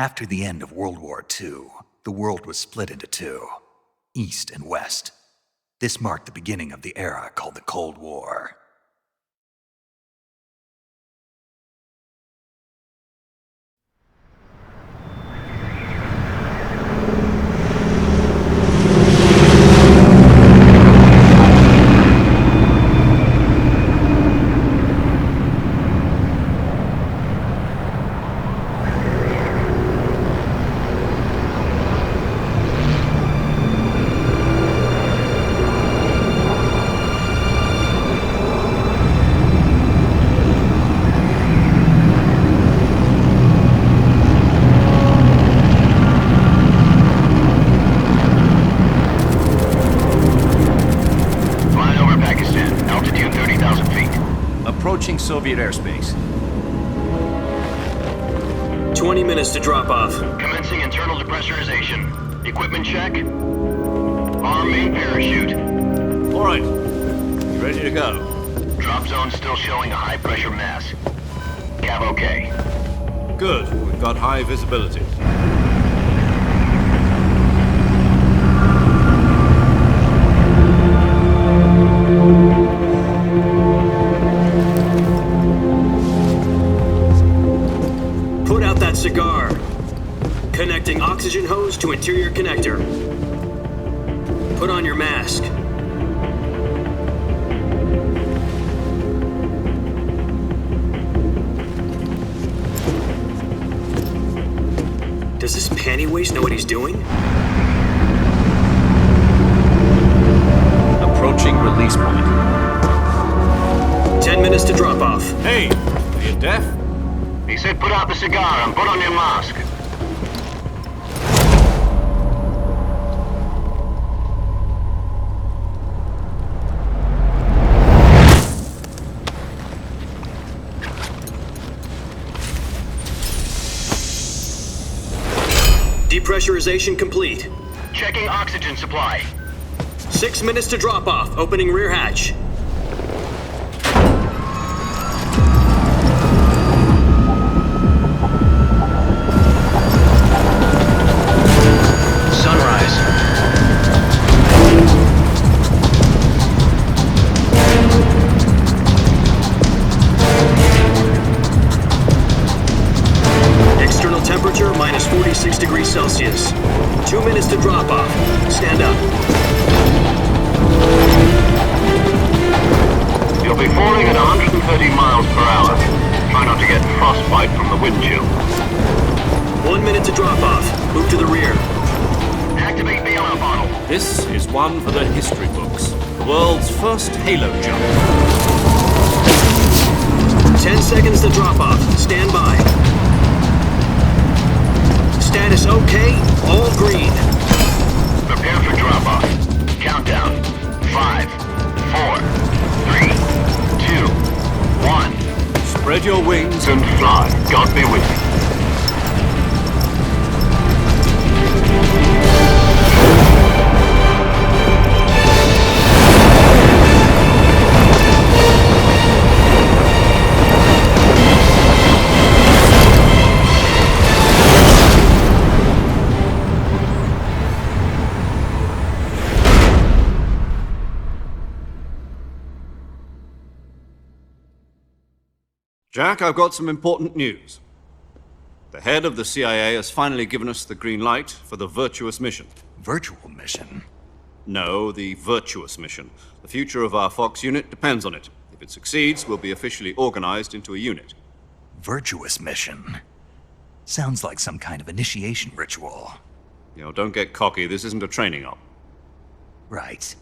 After the end of World War II, the world was split into two, East and West. This marked the beginning of the era called the Cold War. Approaching Soviet airspace. 20 minutes to drop off. Commencing internal depressurization. Equipment check. Arm main parachute. All right. You ready to go? Drop zone still showing a high pressure mass. Cav okay. Good. We've got high visibility. Put out that cigar. Connecting oxygen hose to interior connector. Put on your mask. Does this panty waste know what he's doing? Approaching release point. 10 minutes to drop off. Hey! Are you deaf? He said put out the cigar and put on your mask. Depressurization complete. Checking oxygen supply. 6 minutes to drop off. Opening rear hatch. Sunrise. External temperature minus 46 degrees Celsius. 2 minutes to drop off. Stand up. You'll be falling at 130 miles per hour. Try not to get frostbite from the wind chill. 1 minute to drop off. Move to the rear. Activate bailout bottle. This is one for the history books. The world's first halo jump. 10 seconds to drop off. Stand by. Status okay. All green. Prepare for drop-off. Countdown. 5, 4, 3, 2, 1. Spread your wings And fly. God be with you. Jack, I've got some important news. The head of the CIA has finally given us the green light for the virtuous mission. Virtual mission? No, the virtuous mission. The future of our Fox unit depends on it. If it succeeds, we'll be officially organized into a unit. Virtuous mission? Sounds like some kind of initiation ritual. You know, don't get cocky. This isn't a training op. Right.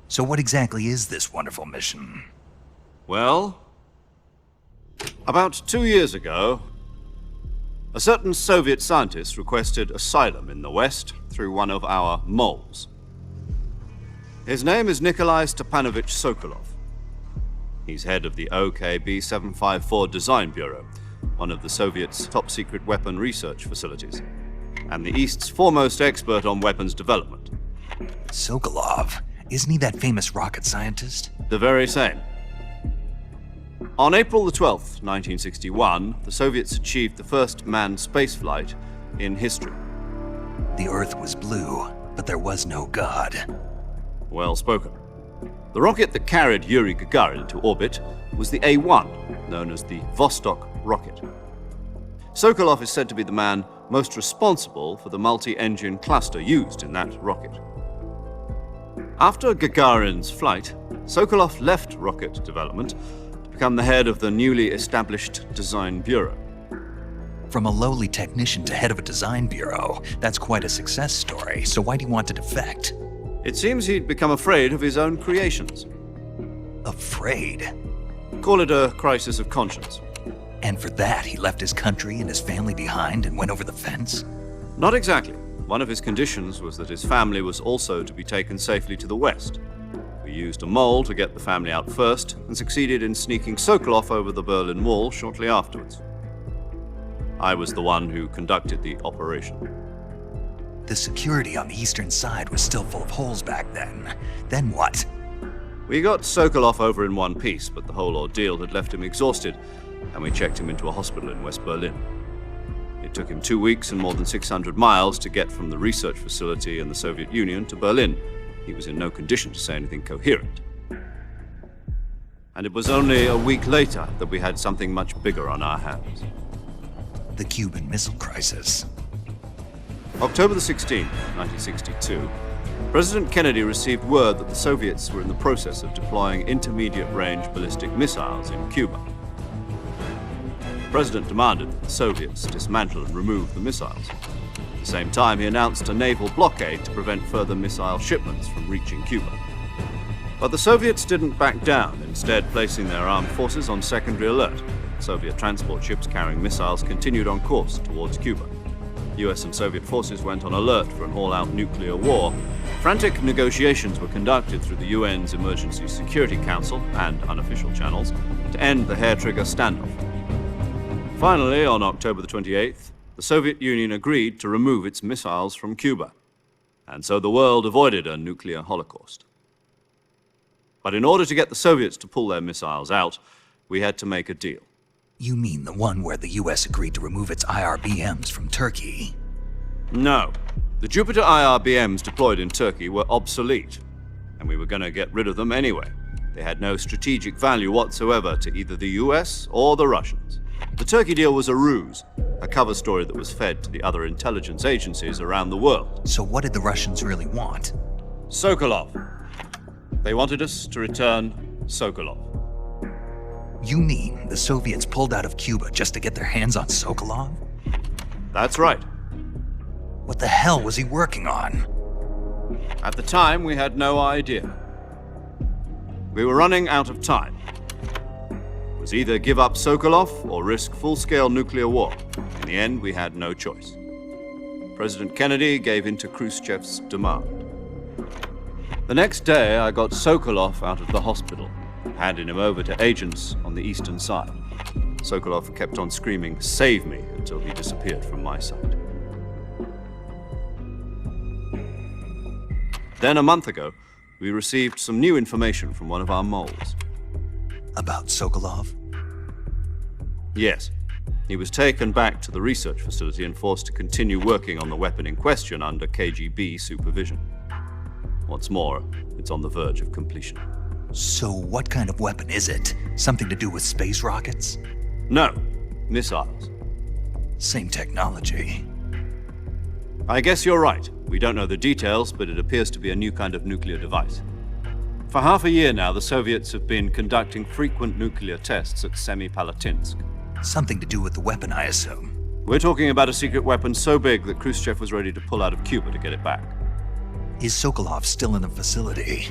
So what exactly is this wonderful mission? Well, about 2 years ago, a certain Soviet scientist requested asylum in the West through one of our moles. His name is Nikolai Stepanovich Sokolov. He's head of the OKB-754 Design Bureau, one of the Soviets' top-secret weapon research facilities, and the East's foremost expert on weapons development. Sokolov? Isn't he that famous rocket scientist? The very same. On April the 12th, 1961, the Soviets achieved the first manned spaceflight in history. The Earth was blue, but there was no God. Well spoken. The rocket that carried Yuri Gagarin to orbit was the A-1, known as the Vostok rocket. Sokolov is said to be the man most responsible for the multi-engine cluster used in that rocket. After Gagarin's flight, Sokolov left rocket development to become the head of the newly established Design Bureau. From a lowly technician to head of a design bureau, that's quite a success story, so why do you want to defect? It seems he'd become afraid of his own creations. Afraid? Call it a crisis of conscience. And for that, he left his country and his family behind and went over the fence? Not exactly. One of his conditions was that his family was also to be taken safely to the west. We used a mole to get the family out first and succeeded in sneaking Sokolov over the Berlin Wall shortly afterwards. I was the one who conducted the operation. The security on the eastern side was still full of holes back then. Then what? We got Sokolov over in one piece, but the whole ordeal had left him exhausted, and we checked him into a hospital in West Berlin. It took him 2 weeks and more than 600 miles to get from the research facility in the Soviet Union to Berlin. He was in no condition to say anything coherent. And it was only a week later that we had something much bigger on our hands. The Cuban Missile Crisis. October the 16th, 1962, President Kennedy received word that the Soviets were in the process of deploying intermediate-range ballistic missiles in Cuba. The President demanded that the Soviets dismantle and remove the missiles. At the same time, he announced a naval blockade to prevent further missile shipments from reaching Cuba. But the Soviets didn't back down, instead placing their armed forces on secondary alert. Soviet transport ships carrying missiles continued on course towards Cuba. US and Soviet forces went on alert for an all-out nuclear war. Frantic negotiations were conducted through the UN's Emergency Security Council and unofficial channels to end the hair-trigger standoff. Finally, on October the 28th, the Soviet Union agreed to remove its missiles from Cuba. And so the world avoided a nuclear holocaust. But in order to get the Soviets to pull their missiles out, we had to make a deal. You mean the one where the US agreed to remove its IRBMs from Turkey? No. The Jupiter IRBMs deployed in Turkey were obsolete, and we were going to get rid of them anyway. They had no strategic value whatsoever to either the US or the Russians. The Turkey deal was a ruse, a cover story that was fed to the other intelligence agencies around the world. So what did the Russians really want? Sokolov. They wanted us to return Sokolov. You mean the Soviets pulled out of Cuba just to get their hands on Sokolov? That's right. What the hell was he working on? At the time, we had no idea. We were running out of time. It was either give up Sokolov or risk full-scale nuclear war. In the end, we had no choice. President Kennedy gave in to Khrushchev's demand. The next day, I got Sokolov out of the hospital, handing him over to agents on the eastern side. Sokolov kept on screaming, "Save me," until he disappeared from my sight. Then a month ago, we received some new information from one of our moles. About Sokolov? Yes. He was taken back to the research facility and forced to continue working on the weapon in question under KGB supervision. What's more, it's on the verge of completion. So what kind of weapon is it? Something to do with space rockets? No, missiles. Same technology. I guess you're right. We don't know the details, but it appears to be a new kind of nuclear device. For half a year now, the Soviets have been conducting frequent nuclear tests at Semipalatinsk. Something to do with the weapon, I assume. We're talking about a secret weapon so big that Khrushchev was ready to pull out of Cuba to get it back. Is Sokolov still in the facility?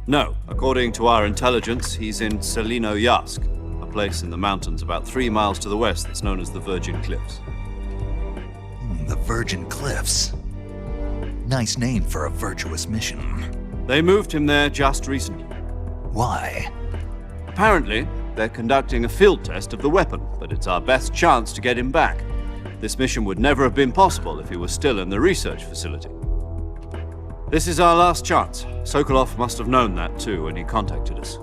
No. According to our intelligence, he's in Selinoyarsk, a place in the mountains about 3 miles to the west that's known as the Virgin Cliffs. The Virgin Cliffs. Nice name for a virtuous mission. They moved him there just recently. Why? Apparently, they're conducting a field test of the weapon, but it's our best chance to get him back. This mission would never have been possible if he was still in the research facility. This is our last chance. Sokolov must have known that too when he contacted us.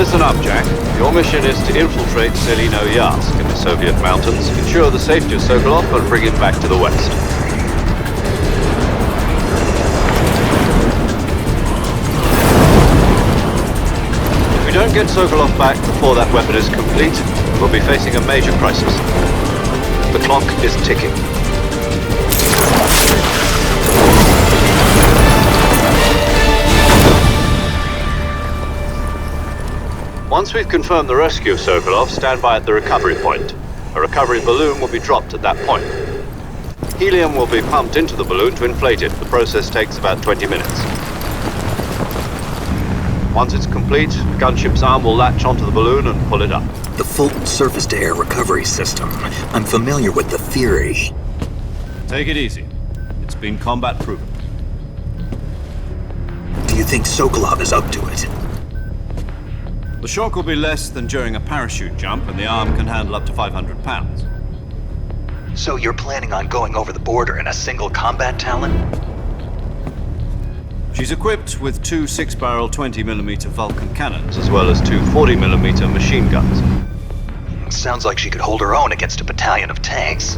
Listen up, Jack. Your mission is to infiltrate Selino Yask in the Soviet mountains, ensure the safety of Sokolov, and bring him back to the West. If we don't get Sokolov back before that weapon is complete, we'll be facing a major crisis. The clock is ticking. Once we've confirmed the rescue of Sokolov, stand by at the recovery point. A recovery balloon will be dropped at that point. Helium will be pumped into the balloon to inflate it. The process takes about 20 minutes. Once it's complete, the gunship's arm will latch onto the balloon and pull it up. The Fulton surface-to-air recovery system. I'm familiar with the theory. Take it easy. It's been combat-proven. Do you think Sokolov is up to it? The shock will be less than during a parachute jump, and the arm can handle up to 500 pounds. So you're planning on going over the border in a single combat Talon? She's equipped with two 6-barrel 20mm Vulcan cannons, as well as two 40mm machine guns. Sounds like she could hold her own against a battalion of tanks.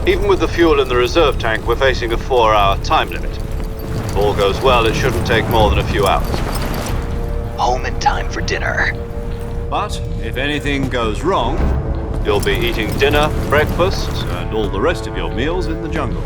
Even with the fuel in the reserve tank, we're facing a 4-hour time limit. If all goes well, it shouldn't take more than a few hours. Home in time for dinner. But if anything goes wrong, you'll be eating dinner, breakfast, and all the rest of your meals in the jungle.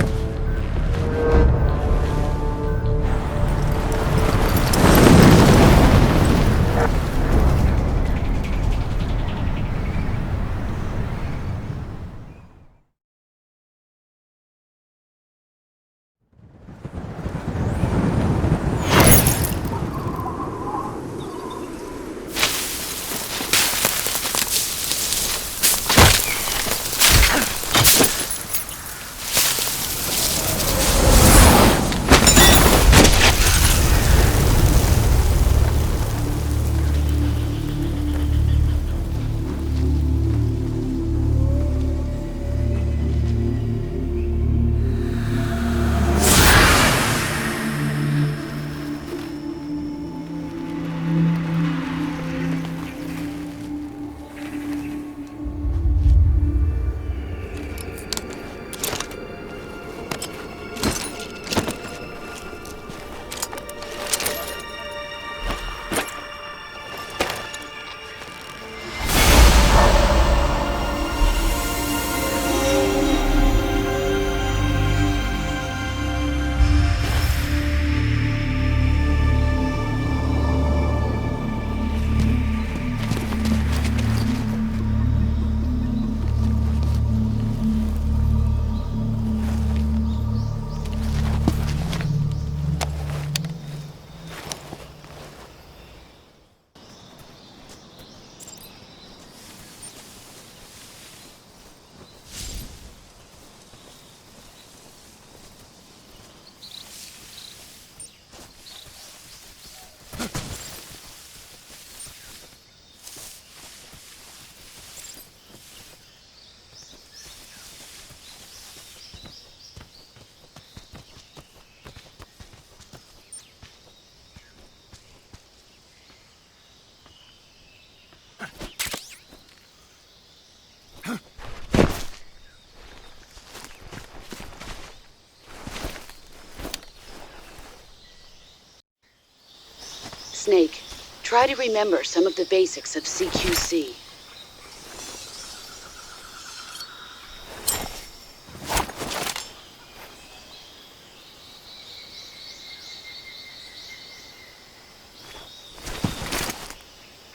Snake, try to remember some of the basics of CQC.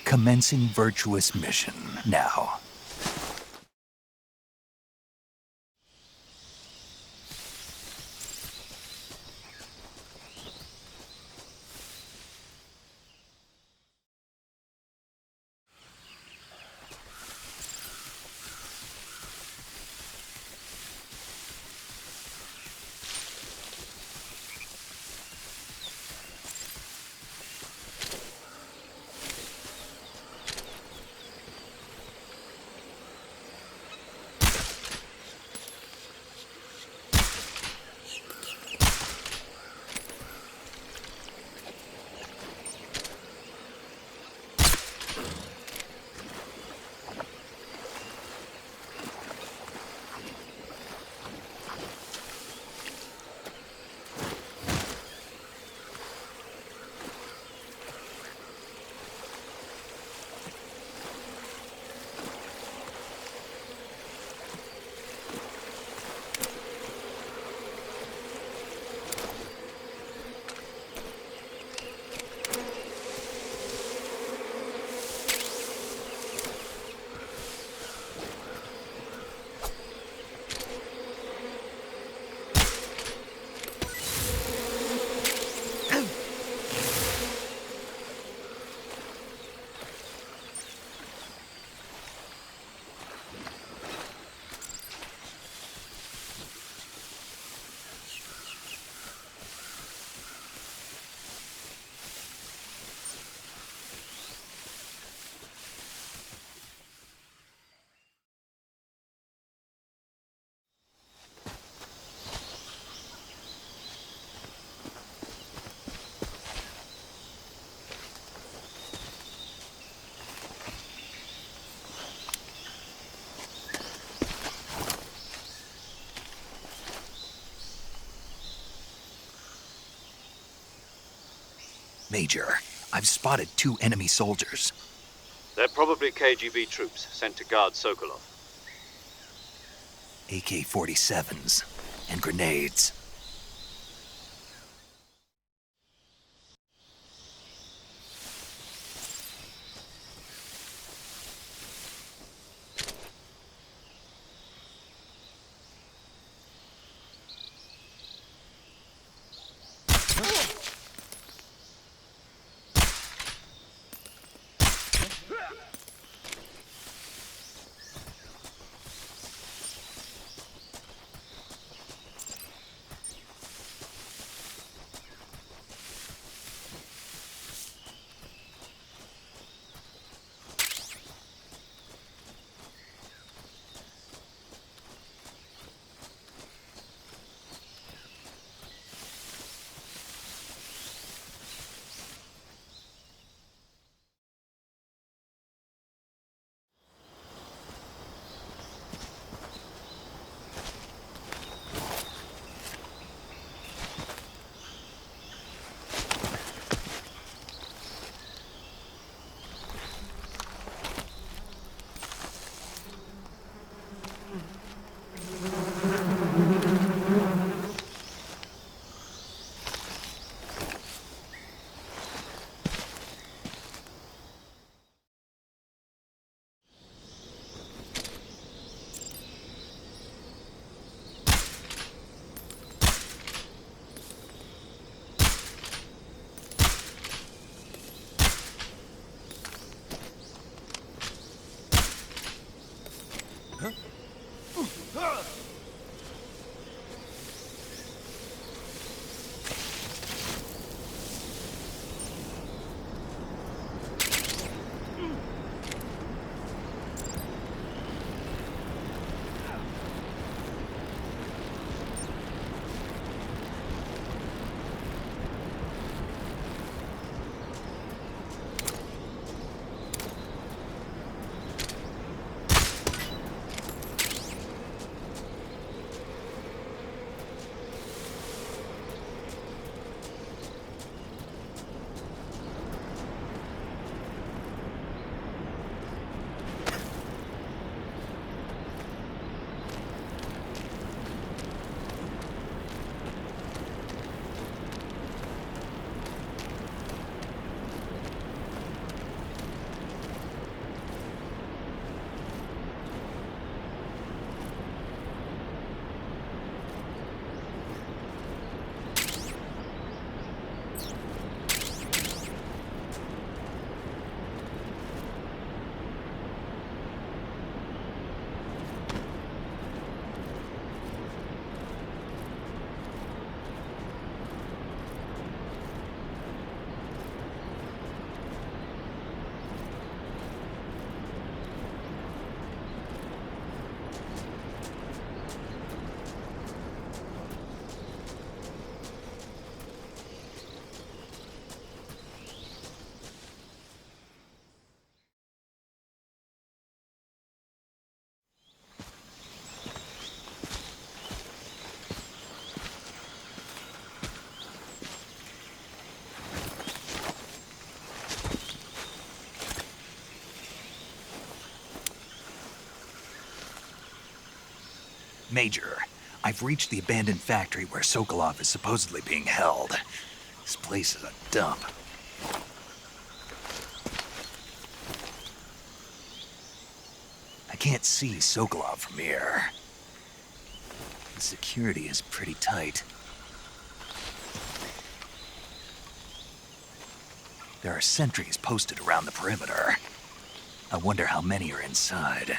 Commencing virtuous mission now. Major, I've spotted 2 enemy soldiers. They're probably KGB troops sent to guard Sokolov. AK-47s and grenades. Major, I've reached the abandoned factory where Sokolov is supposedly being held. This place is a dump. I can't see Sokolov from here. The security is pretty tight. There are sentries posted around the perimeter. I wonder how many are inside.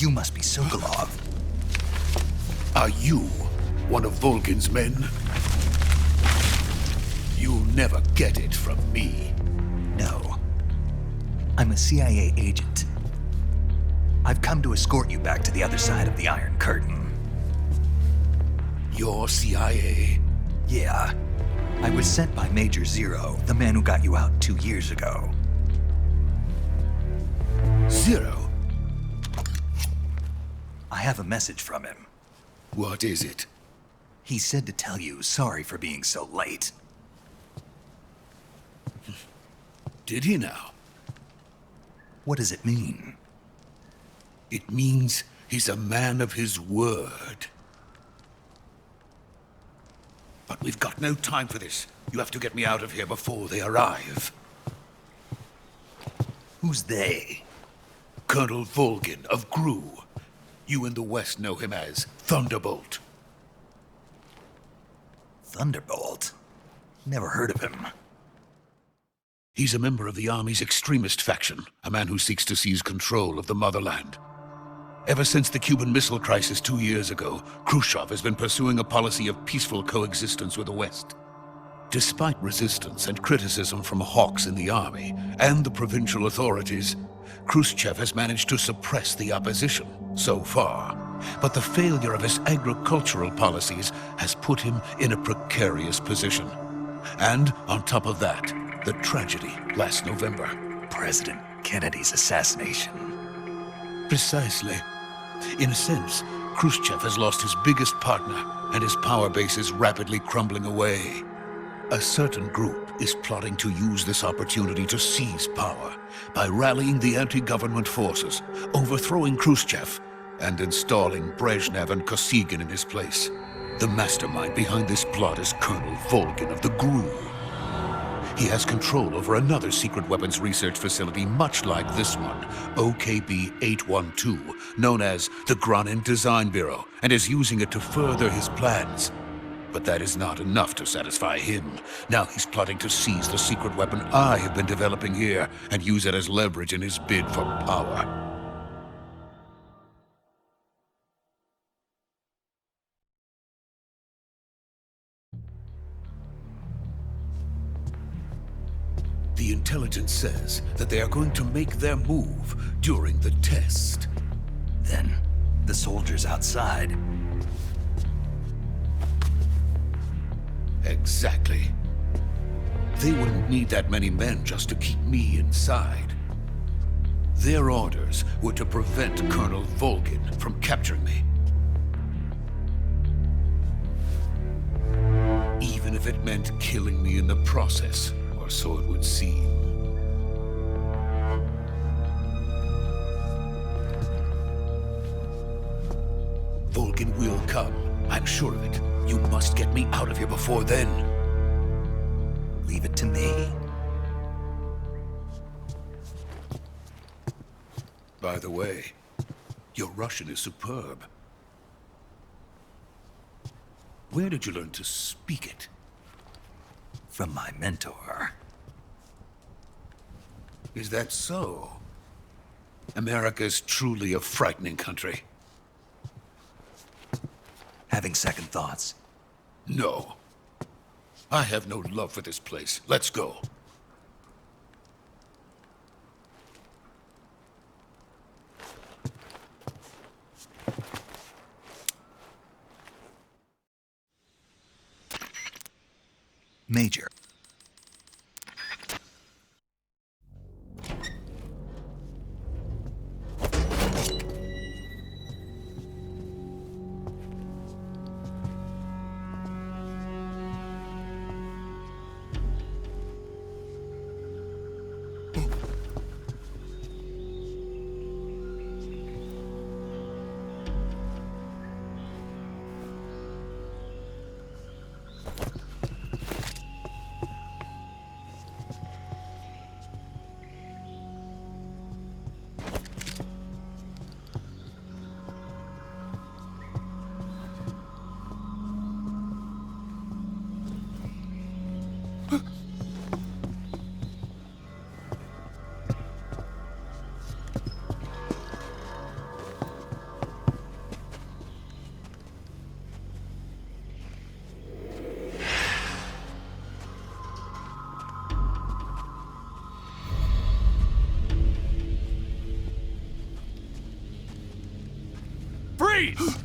You must be Sokolov. Are you one of Volgin's men? You'll never get it from me. No. I'm a CIA agent. I've come to escort you back to the other side of the Iron Curtain. You're CIA? Yeah. I was sent by Major Zero, the man who got you out 2 years ago. Zero? I have a message from him. What is it? He said to tell you sorry for being so late. Did he now? What does it mean? It means he's a man of his word. But we've got no time for this. You have to get me out of here before they arrive. Who's they? Colonel Volgin of GRU. You in the West know him as Thunderbolt. Thunderbolt? Never heard of him. He's a member of the Army's extremist faction, a man who seeks to seize control of the motherland. Ever since the Cuban Missile Crisis 2 years ago, Khrushchev has been pursuing a policy of peaceful coexistence with the West. Despite resistance and criticism from hawks in the army and the provincial authorities, Khrushchev has managed to suppress the opposition so far. But the failure of his agricultural policies has put him in a precarious position. And on top of that, the tragedy last November. President Kennedy's assassination. Precisely. In a sense, Khrushchev has lost his biggest partner, and his power base is rapidly crumbling away. A certain group is plotting to use this opportunity to seize power by rallying the anti-government forces, overthrowing Khrushchev, and installing Brezhnev and Kosygin in his place. The mastermind behind this plot is Colonel Volgin of the GRU. He has control over another secret weapons research facility much like this one, OKB-812, known as the Granin Design Bureau, and is using it to further his plans. But that is not enough to satisfy him. Now he's plotting to seize the secret weapon I have been developing here and use it as leverage in his bid for power. The intelligence says that they are going to make their move during the test. Then, the soldiers outside. Exactly. They wouldn't need that many men just to keep me inside. Their orders were to prevent Colonel Volgin from capturing me. Even if it meant killing me in the process. Or so it would seem. Volgin will come. I'm sure of it. You must get me out of here before then. Leave it to me. By the way, your Russian is superb. Where did you learn to speak it? From my mentor. Is that so? America is truly a frightening country. Having second thoughts. No. I have no love for this place. Let's go. Major. Freeze!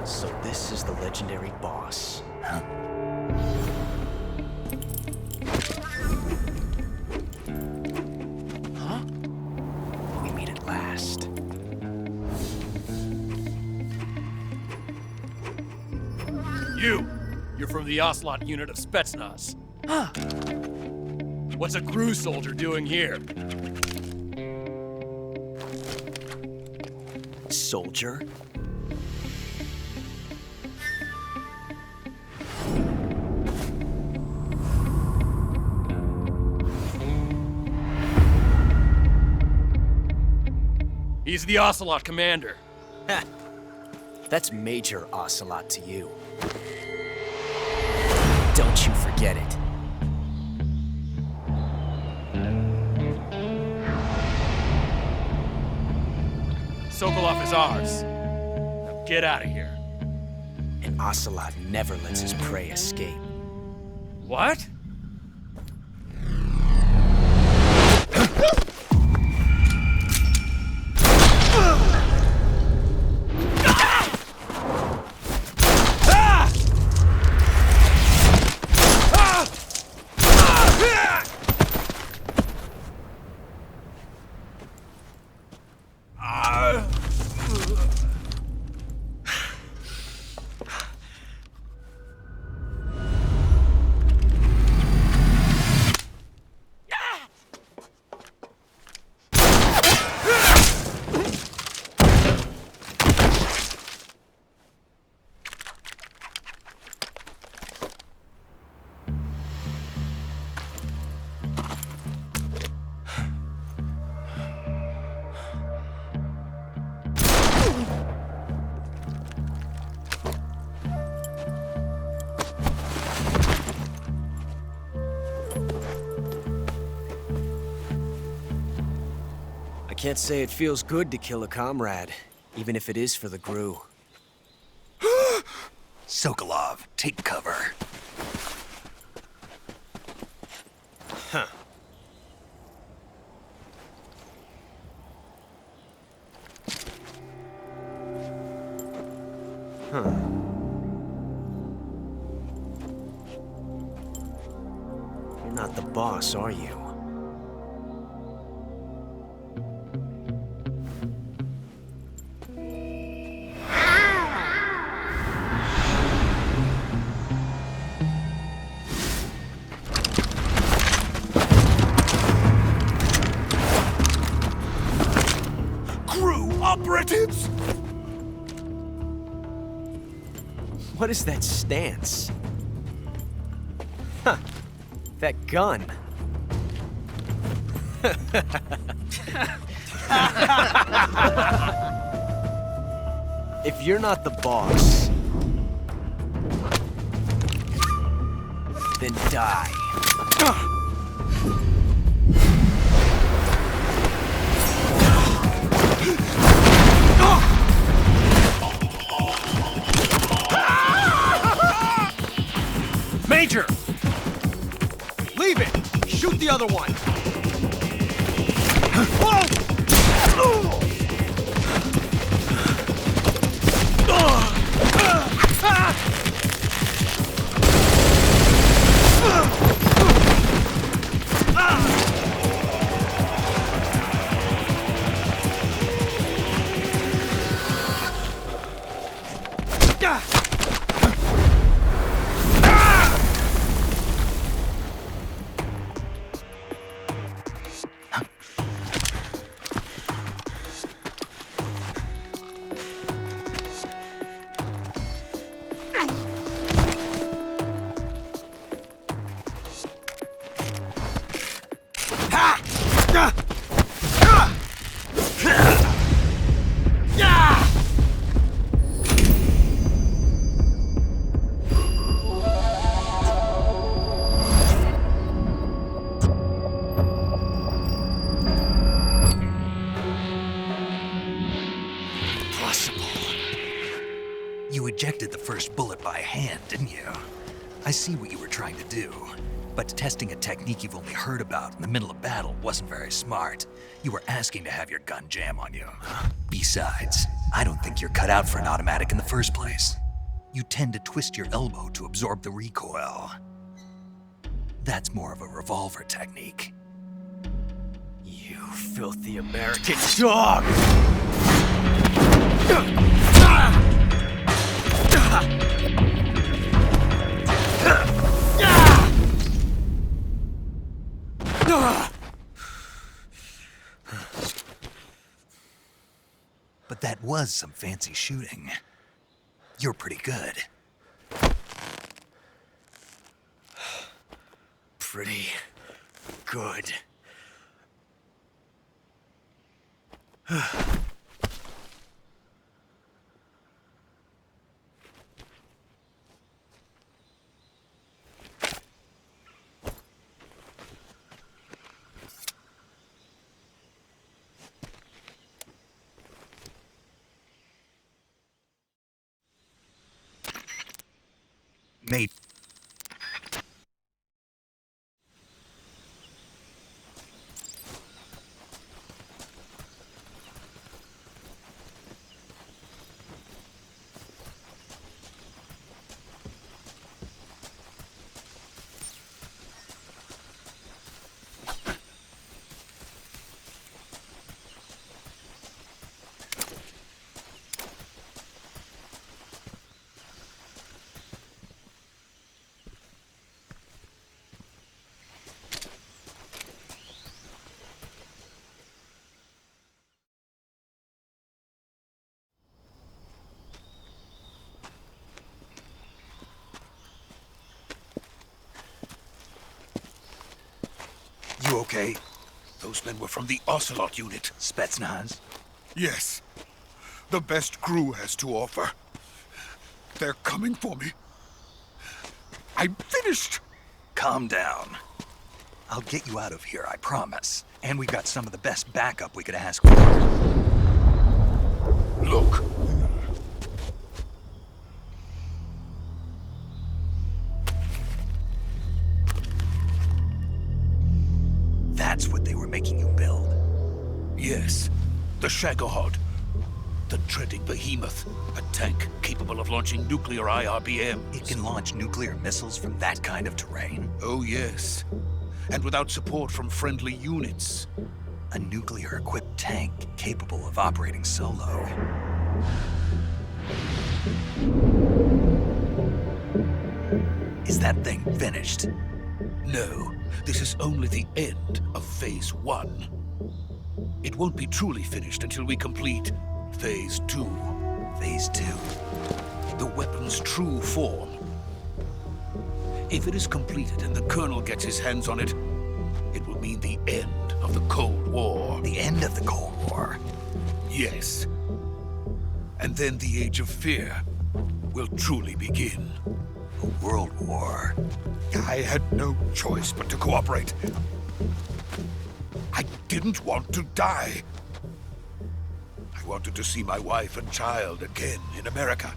So this is the legendary boss. Huh? We meet at last. You're from the Ocelot unit of Spetsnaz. Huh. What's a crew soldier doing here? Soldier? He's the Ocelot commander. Ha! That's Major Ocelot to you. Don't you forget it. Sokolov is ours. Now get out of here. And Ocelot never lets his prey escape. What? I can't say it feels good to kill a comrade, even if it is for the GRU. Sokolov, take cover. Huh. Huh. You're not the boss, are you? Operatives! What is that stance? Huh. That gun. If you're not the boss, then die. Major! Leave it! Shoot the other one! You ejected the first bullet by hand, didn't you? I see what you were trying to do. But testing a technique you've only heard about in the middle of battle wasn't very smart. You were asking to have your gun jam on you. Besides, I don't think you're cut out for an automatic in the first place. You tend to twist your elbow to absorb the recoil. That's more of a revolver technique. You filthy American dog! But that was some fancy shooting. You're pretty good. Pretty good. Mate. You okay? Those men were from the Ocelot unit. Spetsnaz? Yes. The best crew has to offer. They're coming for me. I'm finished. Calm down. I'll get you out of here, I promise. And we got some of the best backup we could ask for. Look. That's what they were making you build. Yes. The Shagohod. The dreaded behemoth. A tank capable of launching nuclear IRBMs. It can launch nuclear missiles from that kind of terrain? Oh, yes. And without support from friendly units. A nuclear-equipped tank capable of operating solo. Is that thing finished? No, this is only the end of Phase 1. It won't be truly finished until we complete Phase 2. Phase 2? The weapon's true form. If it is completed and the Colonel gets his hands on it, it will mean the end of the Cold War. The end of the Cold War? Yes. And then the Age of Fear will truly begin. A world war? I had no choice but to cooperate. I didn't want to die. I wanted to see my wife and child again in America.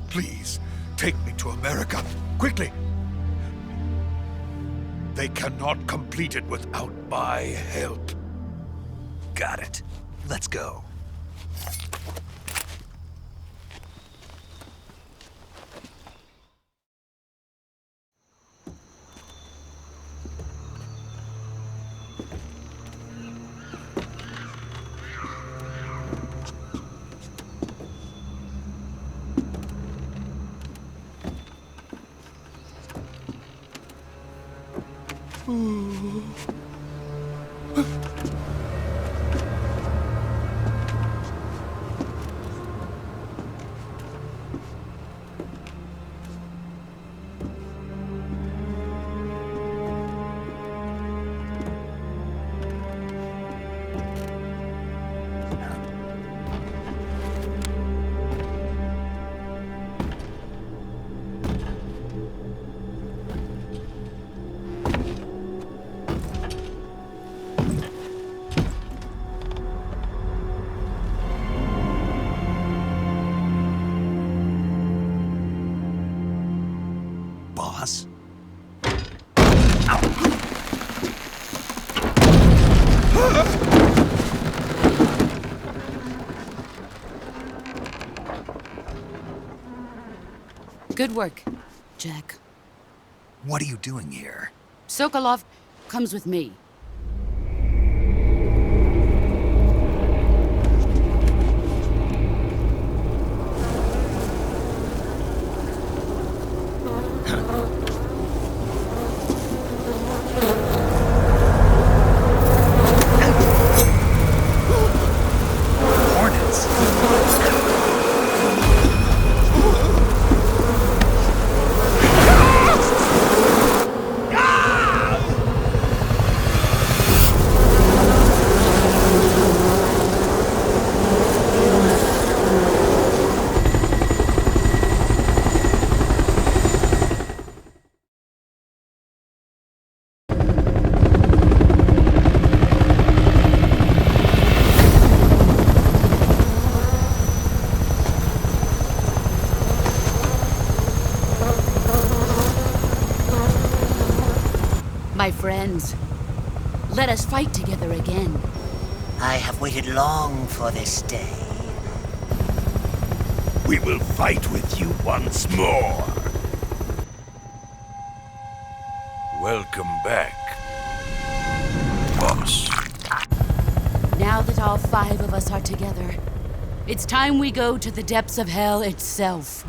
Please, take me to America, quickly. They cannot complete it without my help. Got it. Let's go. Good work, Jack. What are you doing here? Sokolov comes with me. Hornets. My friends, let us fight together again. I have waited long for this day. We will fight with you once more. Welcome back, boss. Now that all 5 of us are together, it's time we go to the depths of hell itself.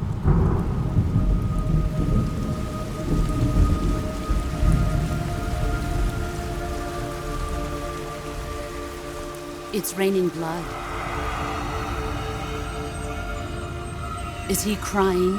It's raining blood. Is he crying?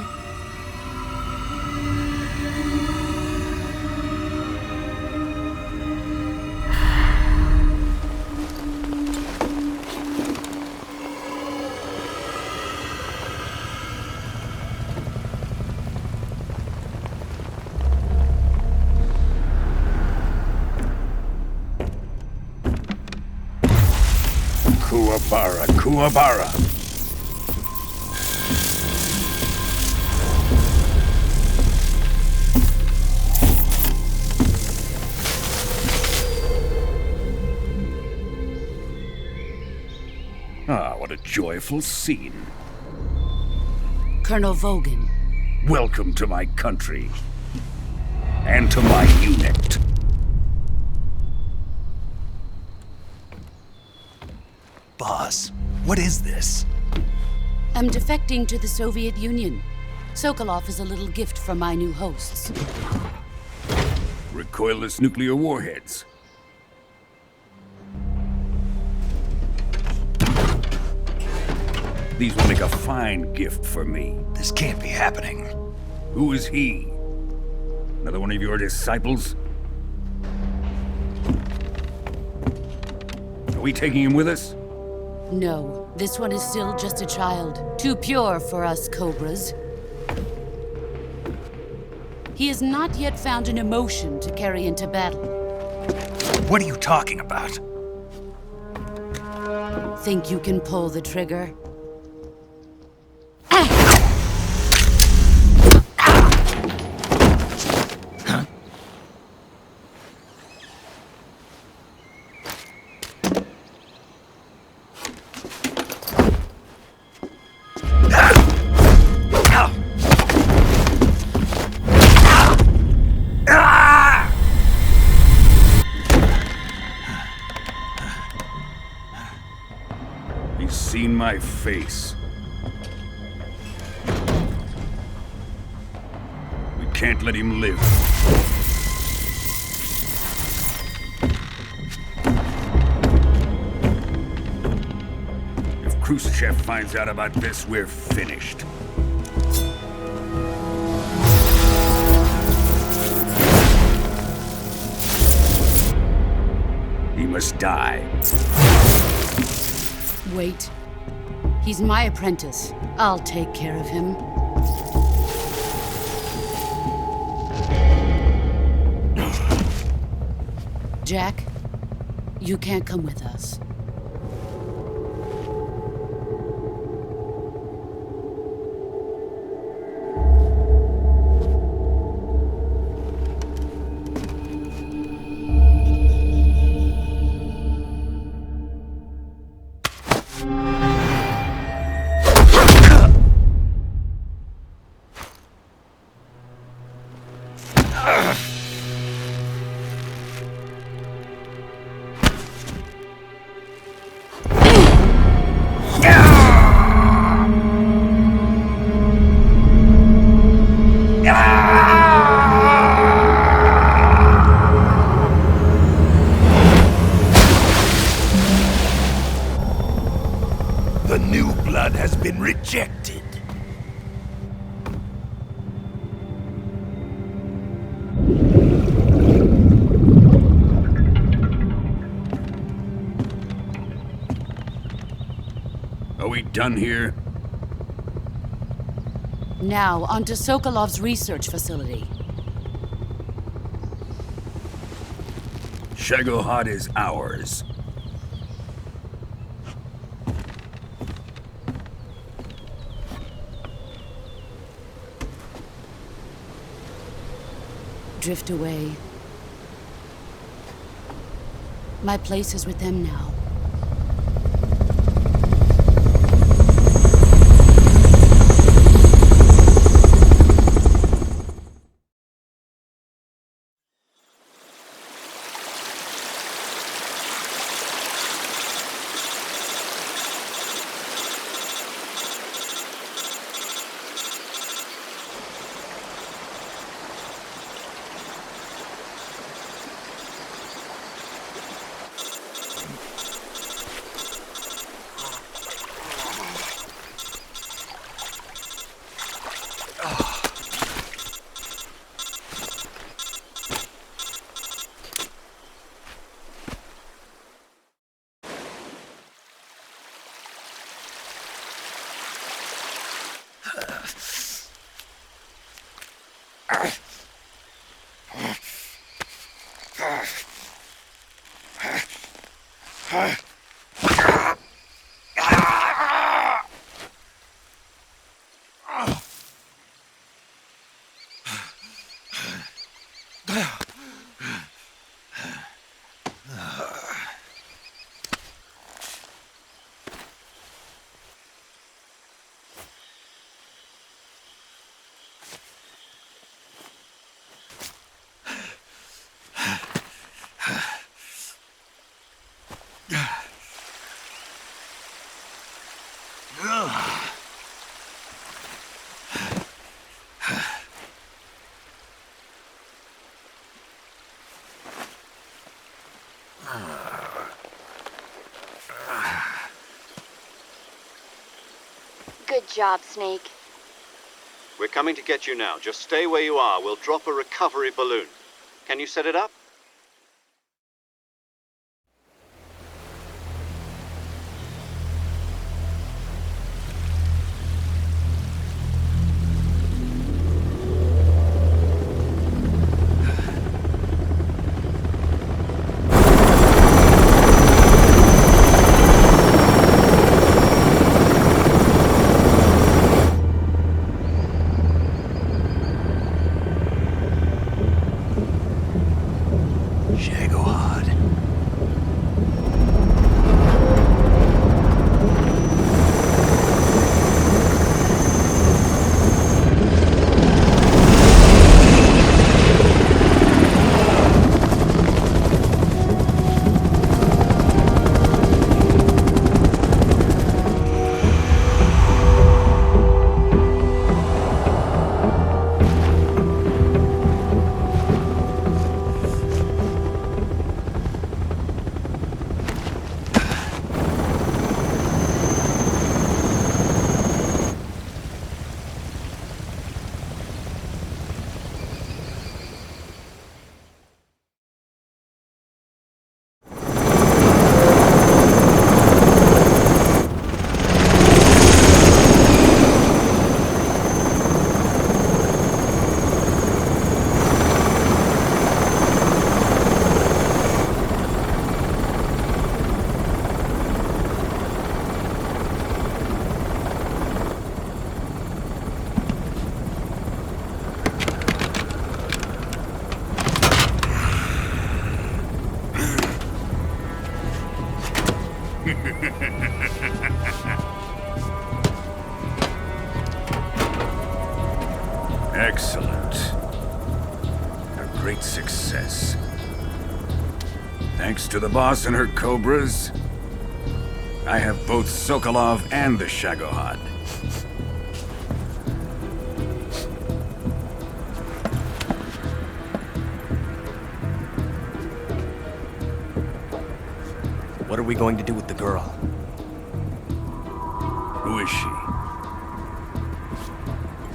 Kuwabara, Kuwabara. Ah, what a joyful scene. Colonel Vogan. Welcome to my country. And to my unit. Boss, what is this? I'm defecting to the Soviet Union. Sokolov is a little gift from my new hosts. Recoilless nuclear warheads. These will make a fine gift for me. This can't be happening. Who is he? Another one of your disciples? Are we taking him with us? No, this one is still just a child. Too pure for us Cobras. He has not yet found an emotion to carry into battle. What are you talking about? Think you can pull the trigger? He's seen my face. We can't let him live. If Khrushchev finds out about this, we're finished. He must die. Wait. He's my apprentice. I'll take care of him. Jack, you can't come with us. done here? Now, onto Sokolov's research facility. Shagohod is ours. Drift away. My place is with them now. Good job, Snake. We're coming to get you now. Just stay where you are. We'll drop a recovery balloon. Can you set it up? Excellent. A great success. Thanks to the boss and her cobras, I have both Sokolov and the Shagohod. What are we going to do with the girl? Who is she?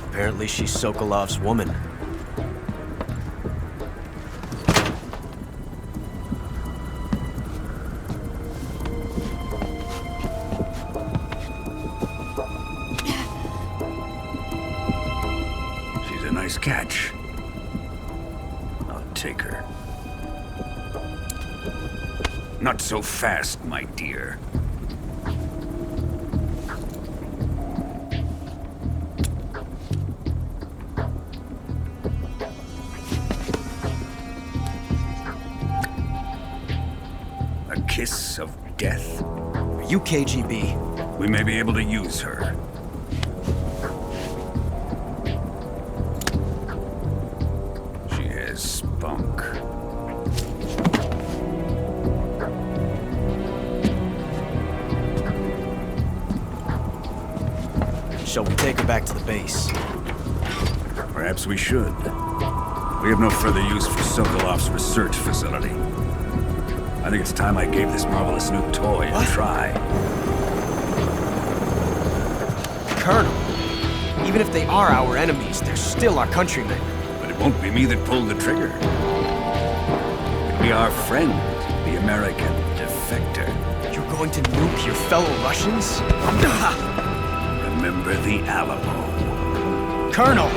Apparently she's Sokolov's woman. Nice catch. I'll take her. Not so fast, my dear. A kiss of death? Are you KGB? We may be able to use her. She has spunk. Shall we take her back to the base? Perhaps we should. We have no further use for Sokolov's research facility. I think it's time I gave this marvelous new toy a try. Colonel, even if they are our enemies, they're still our countrymen. But it won't be me that pulled the trigger. It'll be our friend, the American defector. You're going to nuke your fellow Russians? Remember the Alamo. Colonel!